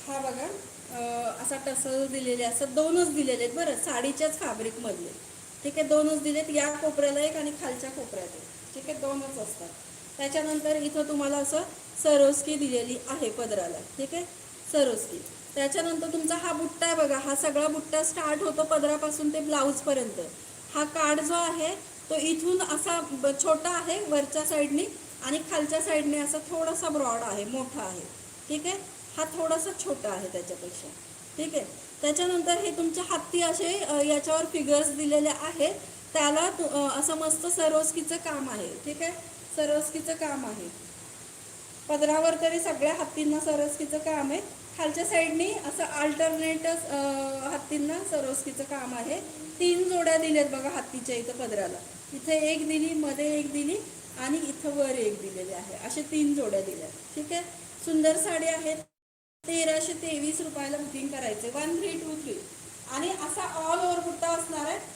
हा बघा असा टसल दिलेले असं दोनच दिलेले आहेत बरं, साडीच्याच फॅब्रिक मधले. ठीक आहे, दोनच दिलेत, या कोपऱ्याला एक आणि खालच्या कोपऱ्यात एक. ठीक आहे, दोनच असतात. त्याच्यानंतर इथं तुम्हाला असं सरोस्की दिलेली आहे पदराला. ठीक आहे, सरोस्की. त्याच्यानंतर तुमचा हा बुट्टा आहे बघा, हा सगळा बुट्टा स्टार्ट होतो पदरापासून ते ब्लाऊज पर्यंत. हा कार्ड जो आहे तो इथून असा छोटा आहे वरच्या साईडनी, आणि खालच्या साईडने असा थोडासा ब्रॉड आहे, मोठा आहे. ठीक आहे, हा थोडासा छोटा आहे त्याच्यापेक्षा. ठीक आहे, त्याच्यानंतर हे तुमच्या हत्ती असे याच्यावर फिगर्स दिलेले आहेत. त्याला असं मस्त सरोस्कीचं काम आहे. ठीक आहे, सरोस्कीचं काम आहे पदरावर, तरी सगळ्या हत्तींना सरोस्कीचं काम आहे. खालच्या साईडनी असं अल्टरनेटच हत्तींना सरोस्कीचं काम आहे. 3 जोड्या दिल्यात बघा हत्तीच्या इथं पदराला. इथे एक दिली, मध्ये एक दिली, आणि इथं वर एक दिलेली आहे. असे 3 जोड्या दिल्या. ठीक आहे, सुंदर साडी आहे. 1323 रुपयाला बुकिंग करायचे, 1323. आणि असा ऑल ओव्हर बुट्टा असणार आहे.